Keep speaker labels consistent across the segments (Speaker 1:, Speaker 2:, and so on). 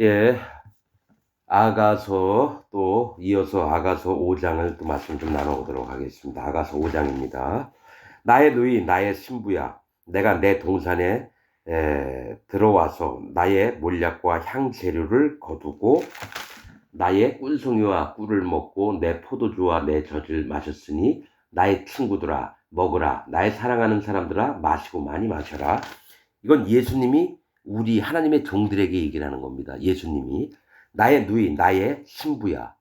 Speaker 1: 예, 아가서 또 이어서 아가서 5장을 또 말씀 좀 나눠보도록 하겠습니다. 아가서 5장입니다. 나의 누이 나의 신부야, 내가 내 동산에 들어와서 나의 몰약과 향 재료를 거두고 나의 꿀송이와 꿀을 먹고 내 포도주와 내 젖을 마셨으니 나의 친구들아 먹으라, 나의 사랑하는 사람들아 마시고 많이 마셔라. 이건 예수님이 우리 하나님의 종들에게 얘기를 하는 겁니다. 예수님이 나의 누이 나의 신부야.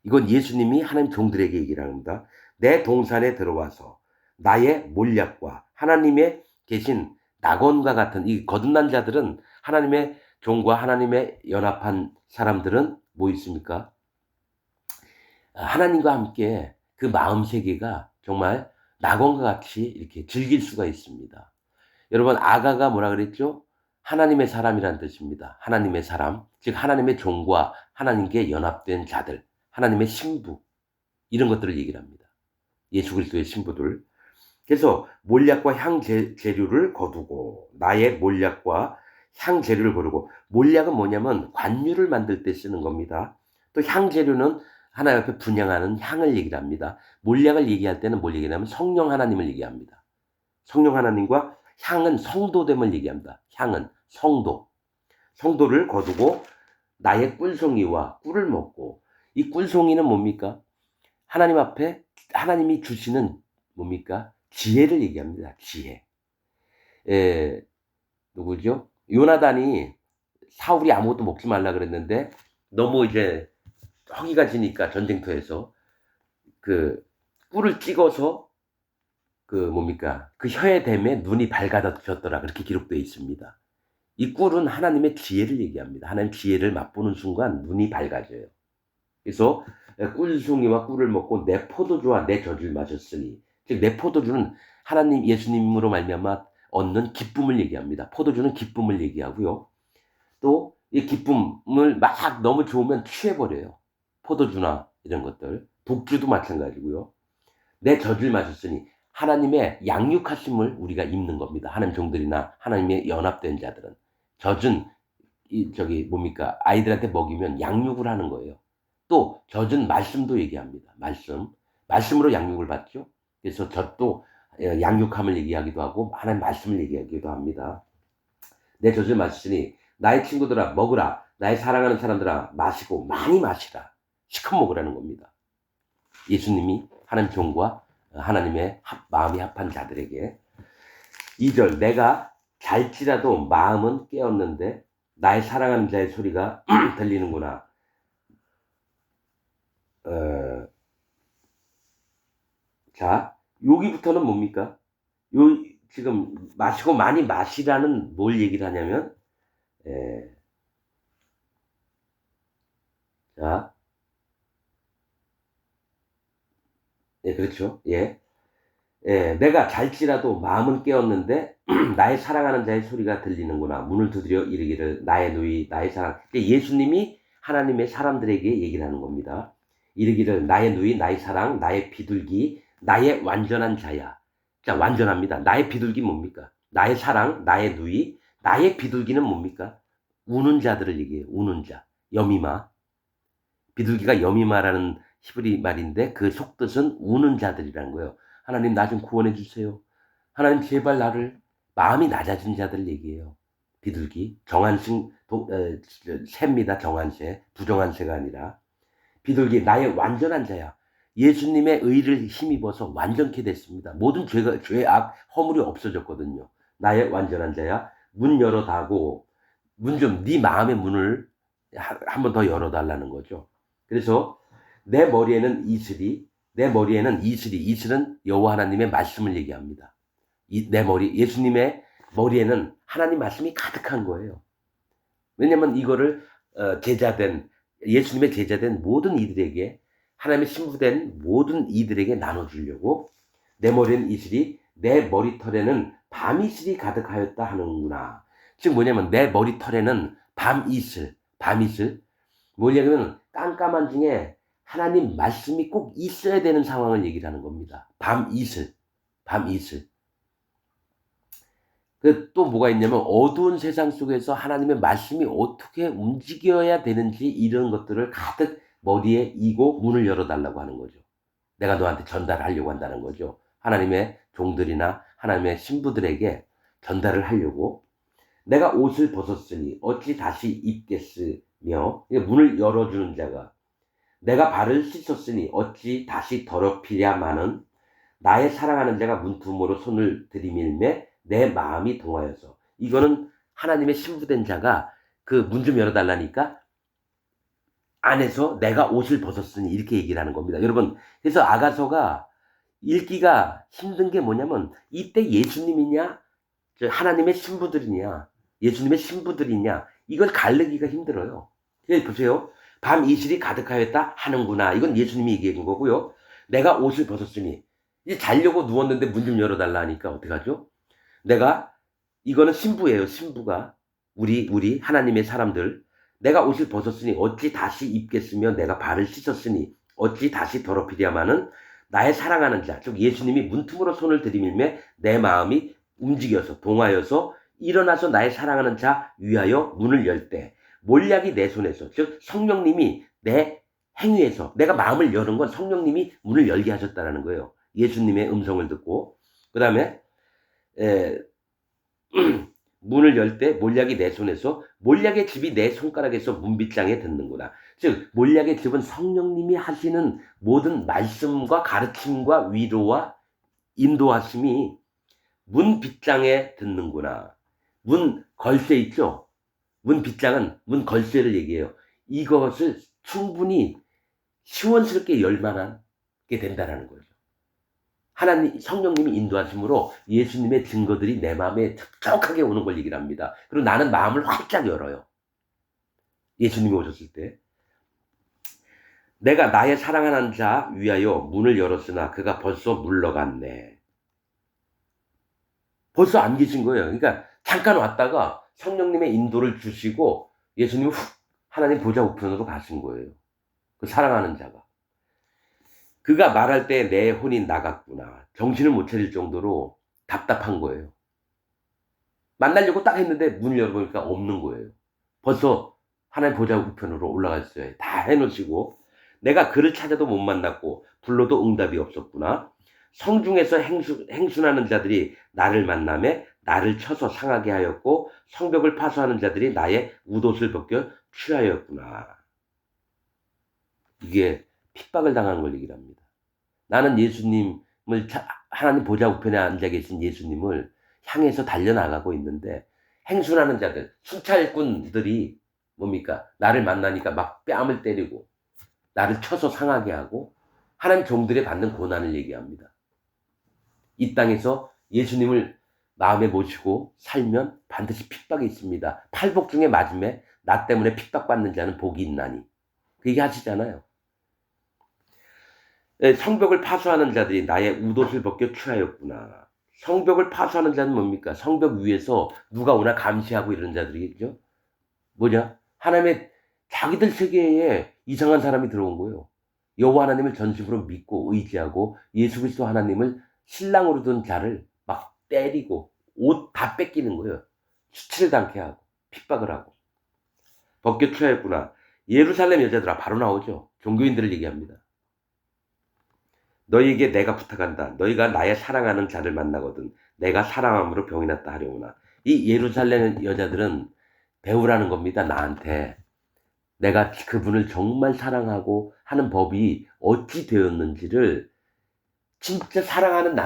Speaker 1: 이건 예수님이 하나님 종들에게 얘기를 합니다. 내 동산에 들어와서 나의 몰약과 하나님의 계신 낙원과 같은 이 거듭난 자들은, 하나님의 종과 하나님의 연합한 사람들은 뭐 있습니까? 하나님과 함께 그 마음 세계가 정말 낙원과 같이 이렇게 즐길 수가 있습니다. 여러분, 아가가 뭐라 그랬죠? 하나님의 사람이란 뜻입니다. 하나님의 사람, 즉 하나님의 종과 하나님께 연합된 자들, 하나님의 신부, 이런 것들을 얘기를 합니다. 예수 그리스도의 신부들. 그래서 몰약과 향 재료를 거두고, 나의 몰약과 향 재료를 거두고, 몰약은 뭐냐면 관유를 만들 때 쓰는 겁니다. 또 향 재료는 하나님 앞에 분향하는 향을 얘기를 합니다. 몰약을 얘기할 때는 뭘 얘기하냐면 성령 하나님을 얘기합니다. 성령 하나님과 향은 성도됨을 얘기합니다. 향은 성도. 성도를 거두고 나의 꿀송이와 꿀을 먹고, 이 꿀송이는 뭡니까? 하나님 앞에 하나님이 주시는 뭡니까? 지혜를 얘기합니다. 지혜. 누구죠? 요나단이 사울이 아무것도 먹지 말라 그랬는데 너무 이제 허기가 지니까 전쟁터에서 그 꿀을 찍어서 그 뭡니까? 그 혀에 댐에 눈이 밝아졌더라. 그렇게 기록되어 있습니다. 이 꿀은 하나님의 지혜를 얘기합니다. 하나님 지혜를 맛보는 순간 눈이 밝아져요. 그래서 꿀송이와 꿀을 먹고 내 포도주와 내 젖을 마셨으니, 즉 내 포도주는 하나님 예수님으로 말미암아 얻는 기쁨을 얘기합니다. 포도주는 기쁨을 얘기하고요. 또 이 기쁨을 막 너무 좋으면 취해버려요. 포도주나 이런 것들. 독주도 마찬가지고요. 내 젖을 마셨으니 하나님의 양육하심을 우리가 입는 겁니다. 하나님 종들이나 하나님의 연합된 자들은. 젖은 저기 뭡니까? 아이들한테 먹이면 양육을 하는 거예요. 또 젖은 말씀도 얘기합니다. 말씀으로 양육을 받죠. 그래서 젖도 양육함을 얘기하기도 하고 하나님 말씀을 얘기하기도 합니다. 내 젖을 마시니 나의 친구들아 먹으라, 나의 사랑하는 사람들아 마시고 많이 마시라. 시커 먹으라는 겁니다. 예수님이 하나님 종과 하나님의 마음이 합한 자들에게. 2절, 내가 잘지라도 마음은 깨었는데 나의 사랑하는 자의 소리가 들리는구나. 자, 여기부터는 뭡니까? 요 지금 마시고 많이 마시라는 뭘 얘기를 하냐면, 자, 그렇죠. 내가 잘지라도 마음은 깨었는데 나의 사랑하는 자의 소리가 들리는구나. 문을 두드려 이르기를 나의 누이 나의 사랑. 예수님이 하나님의 사람들에게 얘기를 하는 겁니다. 이르기를 나의 누이 나의 사랑 나의 비둘기 나의 완전한 자야. 자, 완전합니다. 나의 비둘기 뭡니까? 나의 사랑 나의 누이 나의 비둘기는 뭡니까? 우는 자들을 얘기해요. 우는 자. 여미마. 비둘기가 여미마라는 히브리 말인데 그 속뜻은 우는 자들이라는 거예요. 하나님 나 좀 구원해 주세요. 하나님 제발 나를, 마음이 낮아진 자들 얘기해요. 비둘기 정한승 새입니다. 정한새, 부정한새가 아니라 비둘기 나의 완전한 자야. 예수님의 의를 힘입어서 완전케 됐습니다. 모든 죄악 허물이 없어졌거든요. 나의 완전한 자야. 문 열어 닫고 문 좀 네 마음의 문을 한 번 더 열어달라는 거죠. 그래서 내 머리에는 이슬은 여호와 하나님의 말씀을 얘기합니다. 내 머리, 예수님의 머리에는 하나님 말씀이 가득한 거예요. 왜냐면 이거를 예수님의 제자된 모든 이들에게, 하나님의 신부된 모든 이들에게 나눠주려고, 내 머리에는 이슬이 내 머리털에는 밤이슬이 가득하였다 하는구나. 즉 뭐냐면 내 머리털에는 밤이슬 뭐냐면 깜깜한 중에 하나님 말씀이 꼭 있어야 되는 상황을 얘기를 하는 겁니다. 밤이슬. 또 뭐가 있냐면 어두운 세상 속에서 하나님의 말씀이 어떻게 움직여야 되는지 이런 것들을 가득 머리에 이고 문을 열어달라고 하는 거죠. 내가 너한테 전달하려고 한다는 거죠. 하나님의 종들이나 하나님의 신부들에게 전달을 하려고. 내가 옷을 벗었으니 어찌 다시 입겠으며, 문을 열어주는 자가 내가 발을 씻었으니 어찌 다시 더럽히랴마는 나의 사랑하는 자가 문틈으로 손을 들이밀매 내 마음이 동하여서. 이거는 하나님의 신부된 자가 그 문 좀 열어달라니까 안에서 내가 옷을 벗었으니 이렇게 얘기를 하는 겁니다. 여러분, 그래서 아가서가 읽기가 힘든 게 뭐냐면 이때 예수님이냐 하나님의 신부들이냐 예수님의 신부들이냐 이걸 가르기가 힘들어요. 보세요. 밤 이슬이 가득하였다 하는구나. 이건 예수님이 얘기한 거고요. 내가 옷을 벗었으니 이제 자려고 누웠는데 문 좀 열어달라 하니까 어떡하죠? 이거는 신부예요. 신부가 우리 하나님의 사람들. 내가 옷을 벗었으니 어찌 다시 입겠으며 내가 발을 씻었으니 어찌 다시 더럽히랴마는 나의 사랑하는 자, 즉 예수님이 문틈으로 손을 들이밀매 내 마음이 움직여서 동하여서 일어나서 나의 사랑하는 자 위하여 문을 열 때 몰약이 내 손에서, 즉 성령님이 내 행위에서, 내가 마음을 여는 건 성령님이 문을 열게 하셨다는 거예요. 예수님의 음성을 듣고. 그 다음에 문을 열 때 몰약이 내 손에서, 몰약의 즙이 내 손가락에서 문빗장에 닿는구나. 즉 몰약의 즙은 성령님이 하시는 모든 말씀과 가르침과 위로와 인도하심이 문빗장에 닿는구나. 문 걸쇠 있죠? 문빗장은 문 걸쇠를 얘기해요. 이것을 충분히 시원스럽게 열 만한 게 된다는 거죠. 하나님 성령님이 인도하심으로 예수님의 증거들이 내 마음에 촉촉하게 오는 걸 얘기를 합니다. 그리고 나는 마음을 활짝 열어요. 예수님이 오셨을 때. 내가 나의 사랑하는 자 위하여 문을 열었으나 그가 벌써 물러갔네. 벌써 안 계신 거예요. 그러니까 잠깐 왔다가 성령님의 인도를 주시고 예수님은 하나님 보좌 우편으로 가신 거예요. 그 사랑하는 자가. 그가 말할 때 내 혼이 나갔구나. 정신을 못 차릴 정도로 답답한 거예요. 만나려고 딱 했는데 문을 열어보니까 없는 거예요. 벌써 하나님 보좌 우편으로 올라갔어요. 다 해놓으시고. 내가 그를 찾아도 못 만났고 불러도 응답이 없었구나. 성중에서 행순하는 자들이 나를 만나매 나를 쳐서 상하게 하였고 성벽을 파수하는 자들이 나의 웃옷을 벗겨 취하였구나. 이게 핍박을 당하는 걸 얘기를 합니다. 나는 예수님을, 하나님 보좌 우편에 앉아 계신 예수님을 향해서 달려나가고 있는데 행순하는 자들, 순찰꾼들이 뭡니까? 나를 만나니까 막 뺨을 때리고 나를 쳐서 상하게 하고 하나님 종들의 받는 고난을 얘기합니다. 이 땅에서 예수님을 마음에 모시고 살면 반드시 핍박이 있습니다. 팔복 중에 맞음에 나 때문에 핍박받는 자는 복이 있나니. 그 얘기 하시잖아요. 성벽을 파수하는 자들이 나의 웃옷을 벗겨 취하였구나. 성벽을 파수하는 자는 뭡니까? 성벽 위에서 누가 오나 감시하고 이런 자들이겠죠? 뭐냐? 하나님의 자기들 세계에 이상한 사람이 들어온 거예요. 여호와 하나님을 전심으로 믿고 의지하고 예수 그리스도 하나님을 신랑으로 둔 자를 막 때리고 옷 다 뺏기는 거예요. 수치를 당케 하고 핍박을 하고. 벗겨 취하였구나. 예루살렘 여자들아, 바로 나오죠. 종교인들을 얘기합니다. 너희에게 내가 부탁한다. 너희가 나의 사랑하는 자를 만나거든 내가 사랑함으로 병이 났다 하려구나. 이 예루살렘 여자들은 배우라는 겁니다. 나한테. 내가 그분을 정말 사랑하고 하는 법이 어찌 되었는지를, 진짜 사랑하는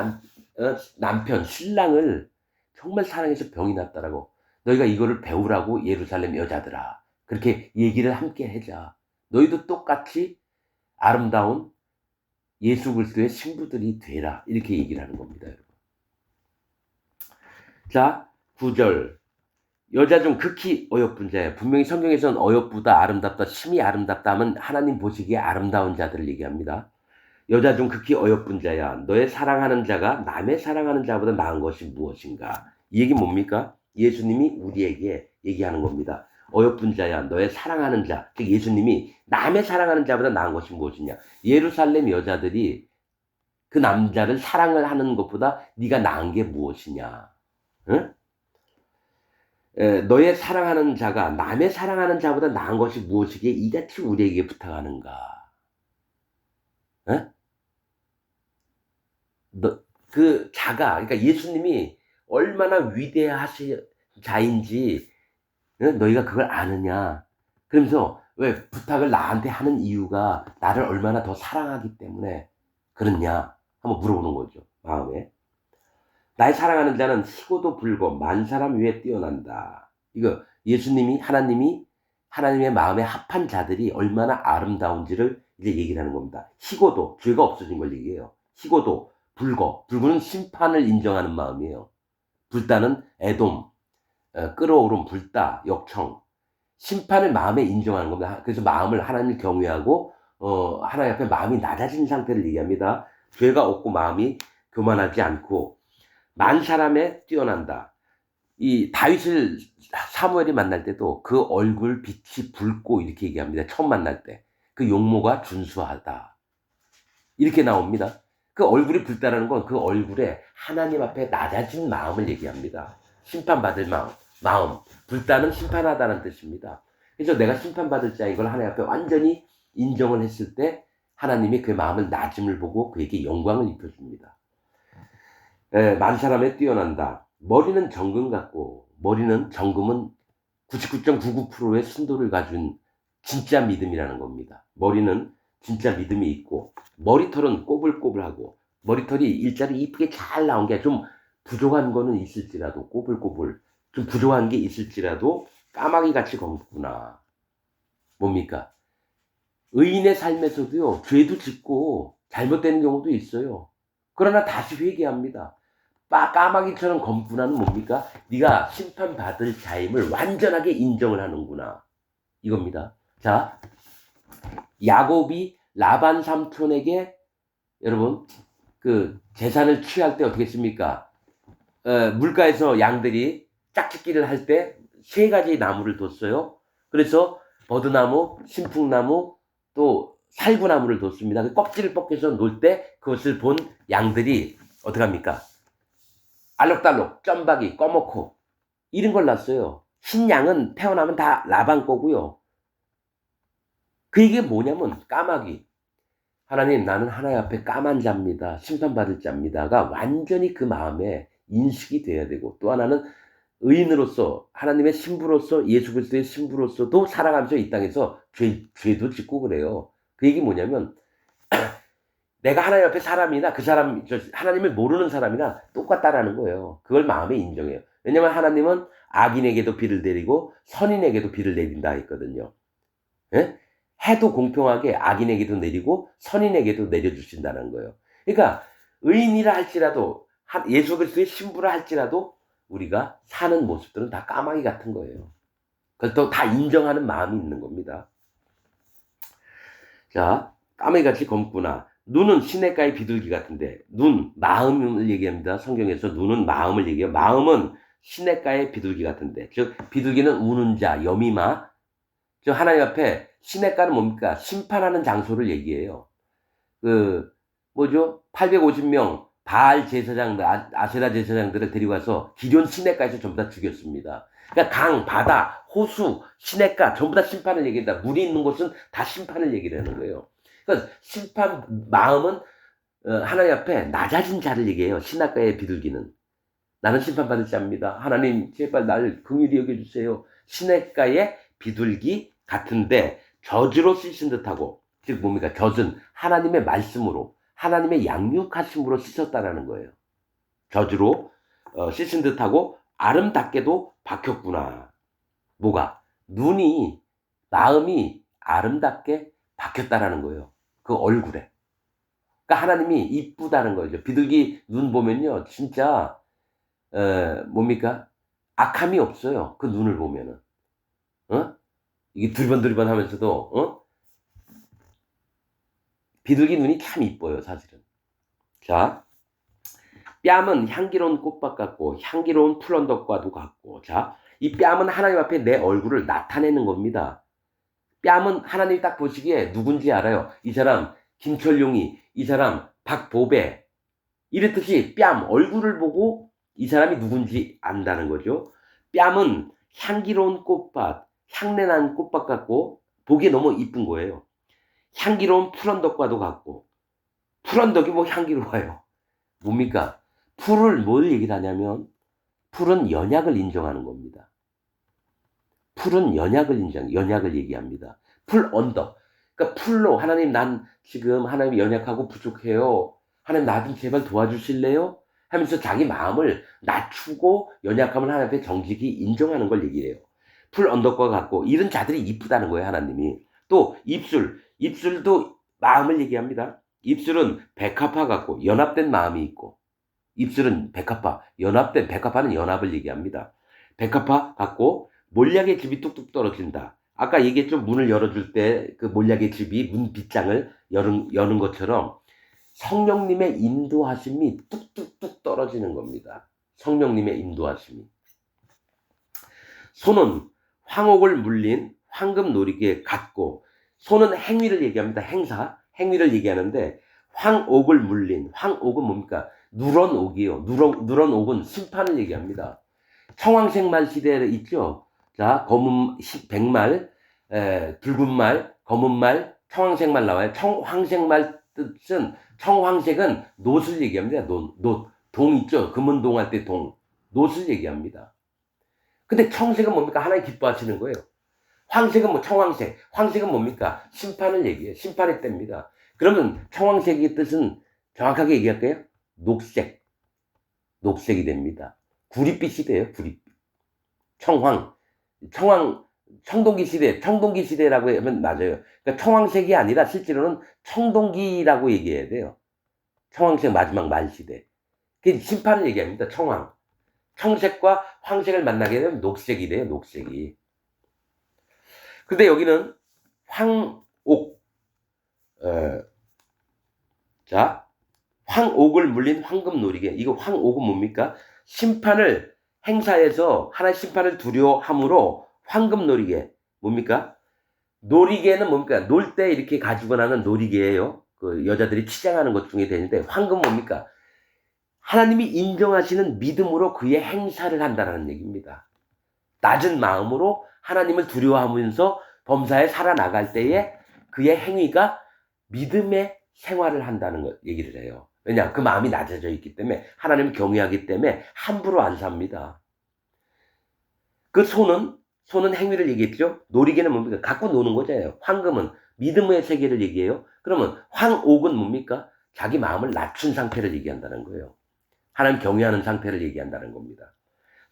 Speaker 1: 남편, 신랑을 정말 사랑해서 병이 났다라고. 너희가 이거를 배우라고 예루살렘 여자들아. 그렇게 얘기를 함께 하자. 너희도 똑같이 아름다운 예수 그리스도의 신부들이 되라. 이렇게 얘기를 하는 겁니다, 여러분. 자, 9절. 여자 중 극히 어여쁜 자야. 분명히 성경에서는 어여쁘다, 아름답다, 심히 아름답다 하면 하나님 보시기에 아름다운 자들을 얘기합니다. 여자 중 극히 어여쁜 자야. 너의 사랑하는 자가 남의 사랑하는 자보다 나은 것이 무엇인가? 이 얘기 뭡니까? 예수님이 우리에게 얘기하는 겁니다. 어여쁜 자야, 너의 사랑하는 자, 즉 예수님이 남의 사랑하는 자보다 나은 것이 무엇이냐? 예루살렘 여자들이 그 남자를 사랑을 하는 것보다 네가 나은 게 무엇이냐? 응? 너의 사랑하는 자가 남의 사랑하는 자보다 나은 것이 무엇이기에 이같이 우리에게 부탁하는가? 에? 그 자가, 그러니까 예수님이 얼마나 위대하신 자인지 너희가 그걸 아느냐? 그러면서 왜 부탁을 나한테 하는 이유가 나를 얼마나 더 사랑하기 때문에 그렇냐? 한번 물어보는 거죠, 마음에. 나의 사랑하는 자는 희고도 불고 만 사람 위에 뛰어난다. 이거 예수님이 하나님의 마음에 합한 자들이 얼마나 아름다운지를 이제 얘기를 하는 겁니다. 희고도 죄가 없어진 걸 얘기해요. 희고도 불고는 심판을 인정하는 마음이에요. 불다는 애돔, 끓어오른 불다, 역청, 심판을 마음에 인정하는 겁니다. 그래서 마음을 하나님을 경외하고 하나님 앞에 마음이 낮아진 상태를 얘기합니다. 죄가 없고 마음이 교만하지 않고 만 사람에 뛰어난다. 이 다윗을 사무엘이 만날 때도 그 얼굴 빛이 붉고 이렇게 얘기합니다. 처음 만날 때. 그 용모가 준수하다. 이렇게 나옵니다. 그 얼굴이 붉다라는 건 그 얼굴에 하나님 앞에 낮아진 마음을 얘기합니다. 심판받을 마음. 붉다는 심판하다는 뜻입니다. 그래서 내가 심판받을 자인 걸 하나님 앞에 완전히 인정을 했을 때 하나님이 그 마음을 낮음을 보고 그에게 영광을 입혀줍니다. 만 사람에 뛰어난다. 머리는 정금 같고 정금은 99.99%의 순도를 가진 진짜 믿음이라는 겁니다. 머리는 진짜 믿음이 있고 머리털은 꼬불꼬불하고 머리털이 일자리 이쁘게 잘 나온 게 좀 부족한 거는 있을지라도 꼬불꼬불 좀 부족한 게 있을지라도 까마귀 같이 검구나. 뭡니까? 의인의 삶에서도요, 죄도 짓고 잘못되는 경우도 있어요. 그러나 다시 회개합니다. 까마귀처럼 검구나는 뭡니까? 네가 심판받을 자임을 완전하게 인정을 하는구나. 이겁니다. 자, 야곱이 라반 삼촌에게 여러분 그 재산을 취할 때 어떻게 했습니까? 물가에서 양들이 짝짓기를 할 때 세 가지 나무를 뒀어요. 그래서 버드나무, 신풍나무, 또 살구나무를 뒀습니다. 그 껍질을 벗겨서 놓을 때 그것을 본 양들이 어떻게 합니까? 알록달록, 점박이, 꺼먹고 이런 걸 낳았어요. 신양은 태어나면 다 라반 거고요. 그 이게 뭐냐면 까마귀. 하나님, 나는 하나님 앞에 까만 자입니다. 심판받을 자입니다가 완전히 그 마음에 인식이 돼야 되고, 또 하나는 의인으로서 하나님의 신부로서 예수 그리스도의 신부로서도 살아가면서 이 땅에서 죄도 짓고 그래요. 그 얘기 뭐냐면 내가 하나님 앞에 사람이나 그 사람 하나님을 모르는 사람이나 똑같다라는 거예요. 그걸 마음에 인정해요. 왜냐하면 하나님은 악인에게도 비를 내리고 선인에게도 비를 내린다 했거든요. 예? 해도 공평하게 악인에게도 내리고 선인에게도 내려주신다는 거예요. 그러니까 의인이라 할지라도 예수 그리스도의 신부라 할지라도 우리가 사는 모습들은 다 까마귀 같은 거예요. 그래서 또 다 인정하는 마음이 있는 겁니다. 자, 까마귀같이 검구나. 눈은 시냇가의 비둘기 같은데 마음을 얘기합니다. 성경에서 눈은 마음을 얘기해요. 마음은 시냇가의 비둘기 같은데 즉 비둘기는 우는 자, 여미마. 즉 하나님 앞에 시냇가는 뭡니까? 심판하는 장소를 얘기해요. 그 뭐죠? 850명 바알 제사장들, 아세라 제사장들을 데리고 가서 기존 시냇가에서 전부 다 죽였습니다. 그러니까 강, 바다, 호수, 시냇가 전부 다 심판을 얘기한다. 물이 있는 곳은 다 심판을 얘기를 하는 거예요. 그러니까 마음은 하나님 앞에 낮아진 자를 얘기해요. 시냇가의 비둘기는. 나는 심판받을 자입니다. 하나님 제발 나를 긍휼히 여겨주세요. 시냇가의 비둘기 같은데 젖으로 씻은 듯하고 즉 뭡니까? 젖은 하나님의 말씀으로 하나님의 양육하심으로 씻었다라는 거예요. 젖으로 씻은 듯하고 아름답게도 박혔구나. 뭐가? 마음이 아름답게 박혔다라는 거예요. 그 얼굴에. 그러니까 하나님이 이쁘다는 거죠. 비둘기 눈 보면요. 진짜 뭡니까? 악함이 없어요. 그 눈을 보면은. 이게 두리번 하면서도 비둘기 눈이 참 이뻐요, 사실은. 자, 뺨은 향기로운 꽃밭 같고 향기로운 풀언덕과도 같고 자, 이 뺨은 하나님 앞에 내 얼굴을 나타내는 겁니다. 뺨은 하나님이 딱 보시기에 누군지 알아요. 이 사람 김철용이, 이 사람 박보배 이랬듯이 뺨, 얼굴을 보고 이 사람이 누군지 안다는 거죠. 뺨은 향기로운 꽃밭, 향내나는 꽃밭 같고 보기에 너무 이쁜 거예요. 향기로운 풀언덕과도 같고, 풀언덕이 뭐 향기로워요. 뭡니까? 풀을 뭘 얘기를 하냐면 풀은 연약을 인정하는 겁니다. 풀은 연약을 얘기합니다. 풀 언덕. 그러니까 풀로 하나님 난 지금 하나님 연약하고 부족해요. 하나님 나 좀 제발 도와주실래요? 하면서 자기 마음을 낮추고 연약함을 하나님 앞에 정직히 인정하는 걸 얘기해요. 풀 언덕과 같고 이런 자들이 이쁘다는 거예요, 하나님이. 또 입술도 마음을 얘기합니다. 입술은 백합화 같고 연합된 마음이 있고, 입술은 백합화, 백합화는 연합을 얘기합니다. 백합화 같고 몰약의 즙이 뚝뚝 떨어진다. 아까 얘기했죠. 문을 열어줄 때 그 몰약의 즙이 문 빗장을 여는 것처럼 성령님의 인도하심이 뚝뚝뚝 떨어지는 겁니다. 성령님의 인도하심이. 손은 황옥을 물린 황금 놀이기에 같고, 손은 행위를 얘기합니다. 행위를 얘기하는데, 황옥을 물린, 황옥은 뭡니까? 누런 옥이요. 누런 옥은 심판을 얘기합니다. 청황색말 시대에 있죠. 자, 백말, 붉은 말, 검은 말, 청황색말 나와요. 청황색말 뜻은, 청황색은 놋을 얘기합니다. 동 있죠. 금은동 할 때 동. 놋을 얘기합니다. 근데 청색은 뭡니까? 하나님 기뻐하시는 거예요. 황색은 뭐 청황색. 황색은 뭡니까? 심판을 얘기해요. 심판의 때입니다. 그러면 청황색의 뜻은 정확하게 얘기할까요? 녹색이 됩니다. 구릿빛이 돼요. 구릿빛. 청동기 시대라고 하면 맞아요. 그러니까 청황색이 아니라 실제로는 청동기라고 얘기해야 돼요. 청황색 마지막 말 시대. 그 심판을 얘기합니다. 청색과 황색을 만나게 되면 녹색이 돼요. 녹색이. 근데 여기는 황옥. 자, 황옥을 물린 황금 놀이개. 이거 황옥은 뭡니까? 심판을 행사해서 하나의 심판을 두려워함으로 황금 놀이개. 뭡니까? 놀이개는 뭡니까? 놀 때 이렇게 가지고 나는 놀이개예요. 그 여자들이 치장하는 것 중에 되는데, 황금 뭡니까? 하나님이 인정하시는 믿음으로 그의 행사를 한다는 얘기입니다. 낮은 마음으로 하나님을 두려워하면서 범사에 살아나갈 때에 그의 행위가 믿음의 생활을 한다는 것 얘기를 해요. 왜냐? 그 마음이 낮아져 있기 때문에, 하나님을 경외하기 때문에 함부로 안 삽니다. 그 손은 행위를 얘기했죠. 놀이개는 뭡니까? 갖고 노는 거잖아요. 황금은 믿음의 세계를 얘기해요. 그러면 황옥은 뭡니까? 자기 마음을 낮춘 상태를 얘기한다는 거예요. 하나님 경외하는 상태를 얘기한다는 겁니다.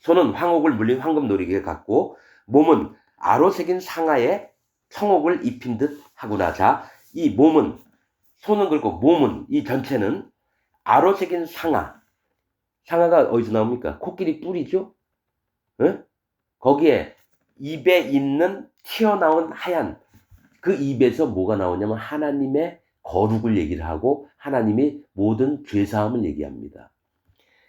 Speaker 1: 손은 황옥을 물린 황금 놀이개를 갖고, 몸은 아로새긴 상아에 청옥을 입힌 듯 하구나. 자, 이 몸은, 손은 그렇고 몸은, 이 전체는 아로새긴 상아가 어디서 나옵니까? 코끼리 뿔이죠? 응? 거기에 입에 있는 튀어나온 하얀 그 입에서 뭐가 나오냐면 하나님의 거룩을 얘기를 하고 하나님의 모든 죄사함을 얘기합니다.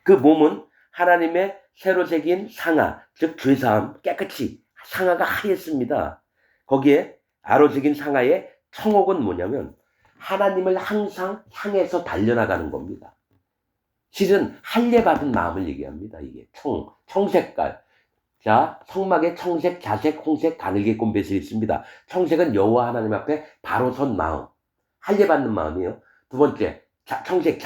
Speaker 1: 그 몸은 하나님의 새로 새긴 상아, 즉 죄사함, 깨끗이 상아가 하였습니다. 거기에 아로새긴 상아의 청옥은 뭐냐면 하나님을 항상 향해서 달려나가는 겁니다. 실은 할례받은 마음을 얘기합니다. 이게 청색깔. 자, 성막에 청색, 자색, 홍색, 가늘게 꼰 뱃이 있습니다. 청색은 여호와 하나님 앞에 바로 선 마음, 할례받는 마음이에요. 두 번째, 청색,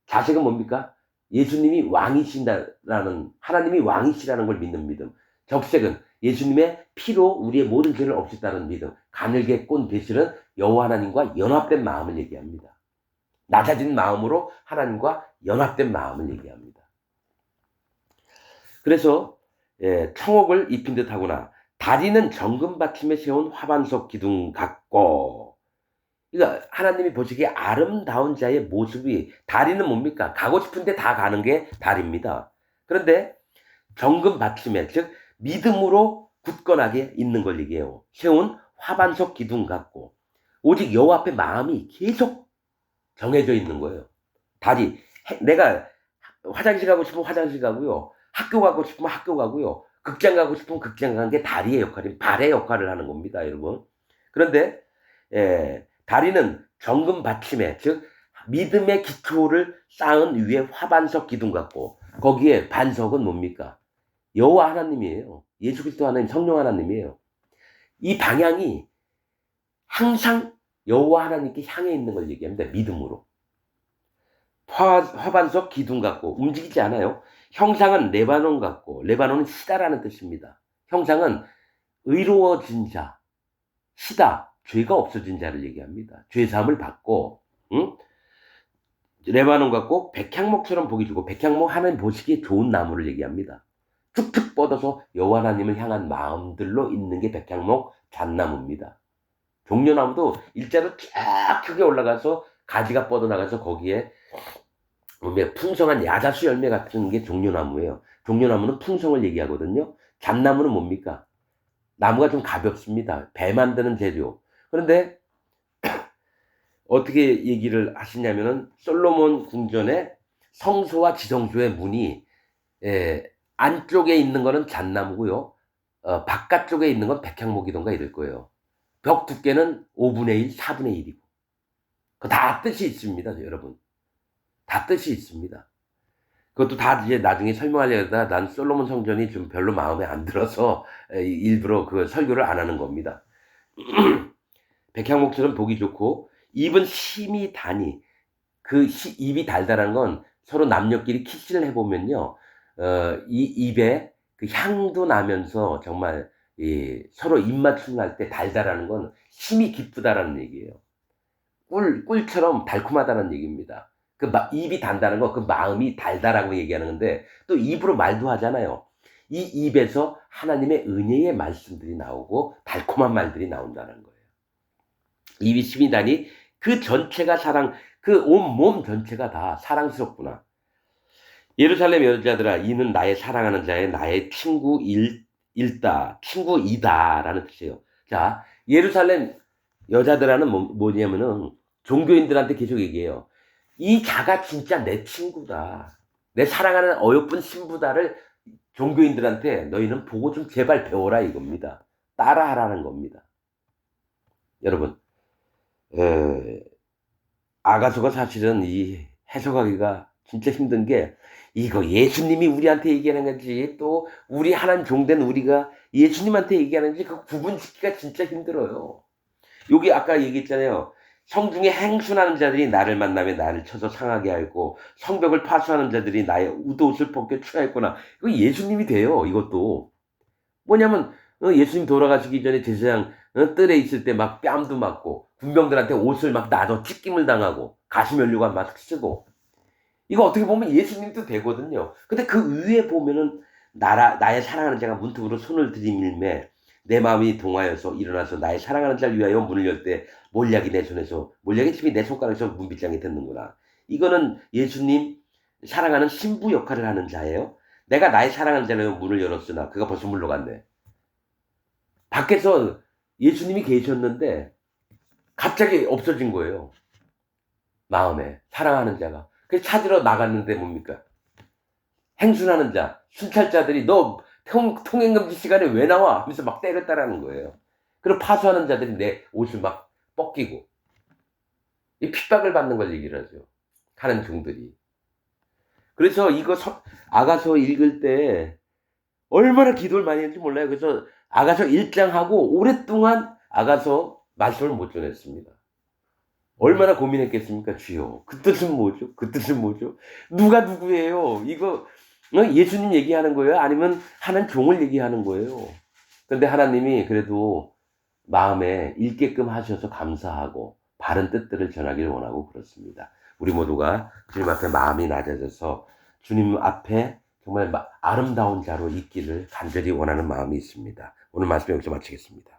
Speaker 1: 자색은 뭡니까? 예수님이 왕이신다라는, 하나님이 왕이시라는 걸 믿는 믿음. 적색은 예수님의 피로 우리의 모든 죄를 없앴다는 믿음. 가늘게 꼰 배실은 여호와 하나님과 연합된 마음을 얘기합니다. 낮아진 마음으로 하나님과 연합된 마음을 얘기합니다. 그래서 청옥을 입힌 듯 하구나. 다리는 정금 받침에 세운 화반석 기둥 같고, 그러니까 하나님이 보시기에 아름다운 자의 모습이, 다리는 뭡니까? 가고 싶은데 다 가는 게 다리입니다. 그런데 정금 받침에, 즉 믿음으로 굳건하게 있는 걸 얘기해요. 세운 화반석 기둥 같고, 오직 여호와 앞에 마음이 계속 정해져 있는 거예요. 다리, 내가 화장실 가고 싶으면 화장실 가고요. 학교 가고 싶으면 학교 가고요. 극장 가고 싶으면 극장 가는 게 다리의 역할이, 발의 역할을 하는 겁니다, 여러분. 그런데 다리는 정금 받침에, 즉 믿음의 기초를 쌓은 위에 화반석 기둥 같고, 거기에 반석은 뭡니까? 여호와 하나님이에요. 예수 그리스도 하나님, 성령 하나님이에요. 이 방향이 항상 여호와 하나님께 향해 있는 걸 얘기합니다. 믿음으로. 화반석 기둥 같고 움직이지 않아요. 형상은 레바논 같고, 레바논은 시다라는 뜻입니다. 형상은 의로워진 자, 시다, 죄가 없어진 자를 얘기합니다. 죄사함을 받고, 응? 레바논 같고 백향목처럼 보기 좋고, 백향목 하나님 보시기에 좋은 나무를 얘기합니다. 툭툭 뻗어서 여호와 하나님을 향한 마음들로 있는 게 백향목 잣나무입니다. 종려나무도 일자로 쫙 크게 올라가서 가지가 뻗어나가서 거기에 풍성한 야자수 열매 같은 게 종려나무예요. 종려나무는 풍성을 얘기하거든요. 잣나무는 뭡니까? 나무가 좀 가볍습니다. 배 만드는 재료. 그런데 어떻게 얘기를 하시냐면은 솔로몬 궁전의 성소와 지성소의 문이 안쪽에 있는 거는 잣나무고요. 바깥쪽에 있는 건 백향목이던가 이럴 거예요. 벽 두께는 5분의 1, 4분의 1이고. 다 뜻이 있습니다, 여러분. 다 뜻이 있습니다. 그것도 다 이제 나중에 설명하려다 난 솔로몬 성전이 좀 별로 마음에 안 들어서 일부러 그 설교를 안 하는 겁니다. 백향목처럼 보기 좋고, 입은 심이 다니. 입이 달달한 건 서로 남녀끼리 키스를 해보면요, 이 입에 그 향도 나면서 정말 서로 입맞춤 할 때 달달하는 건 심이 기쁘다라는 얘기예요. 꿀처럼 달콤하다는 얘기입니다. 입이 단다는 거, 그 마음이 달달하고 얘기하는 건데, 또 입으로 말도 하잖아요. 이 입에서 하나님의 은혜의 말씀들이 나오고 달콤한 말들이 나온다는 거예요. 입이 심이 다니 그 전체가 그 온 몸 전체가 다 사랑스럽구나. 예루살렘 여자들아, 이는 나의 사랑하는 자의 나의 친구이다라는 뜻이에요. 자, 예루살렘 여자들아는 뭐냐면은 종교인들한테 계속 얘기해요. 이 자가 진짜 내 친구다. 내 사랑하는 어여쁜 신부다를 종교인들한테 너희는 보고 좀 제발 배워라 이겁니다. 따라하라는 겁니다. 여러분, 아가서가 사실은 이 해석하기가 진짜 힘든 게, 이거 예수님이 우리한테 얘기하는 건지 또 우리 하나님 종된 우리가 예수님한테 얘기하는 건지 그 구분짓기가 진짜 힘들어요. 여기 아까 얘기했잖아요. 성중에 행순하는 자들이 나를 만나며 나를 쳐서 상하게 하고 성벽을 파수하는 자들이 나의 웃옷을 벗겨 취하였구나. 이거 예수님이 돼요. 이것도 뭐냐면 예수님 돌아가시기 전에 제사장 뜰에 있을 때 막 뺨도 맞고 군병들한테 옷을 막 나눠 찢김을 당하고 가시면류관 막 쓰고, 이거 어떻게 보면 예수님도 되거든요. 근데 그 위에 보면은 나의 사랑하는 자가 문틈으로 손을 들이밀매 내 마음이 동하여서 일어나서 나의 사랑하는 자를 위하여 문을 열 때 몰약이 내 손에서, 몰약의 침이 내 손가락에서 문빗장이 듣는구나. 이거는 예수님 사랑하는 신부 역할을 하는 자예요. 내가 나의 사랑하는 자를 문을 열었으나 그가 벌써 물러갔네. 밖에서 예수님이 계셨는데 갑자기 없어진 거예요. 마음에 사랑하는 자가. 그래서 찾으러 나갔는데 뭡니까? 행순하는 자, 순찰자들이 너 통행금지 시간에 왜 나와? 하면서 막 때렸다라는 거예요. 그리고 파수하는 자들이 내 옷을 막 뻗기고, 이 핍박을 받는 걸 얘기를 하죠. 하는 종들이. 그래서 이거 아가서 읽을 때 얼마나 기도를 많이 했는지 몰라요. 그래서 아가서 1장 하고 오랫동안 아가서 말씀을 못 전했습니다. 얼마나 고민했겠습니까? 주여, 그 뜻은 뭐죠? 그 뜻은 뭐죠? 누가 누구예요? 이거 예수님 얘기하는 거예요? 아니면 하는 종을 얘기하는 거예요? 근데 하나님이 그래도 마음에 읽게끔 하셔서 감사하고 바른 뜻들을 전하기를 원하고 그렇습니다. 우리 모두가 주님 앞에 마음이 낮아져서 주님 앞에 정말 아름다운 자로 있기를 간절히 원하는 마음이 있습니다. 오늘 말씀 여기서 마치겠습니다.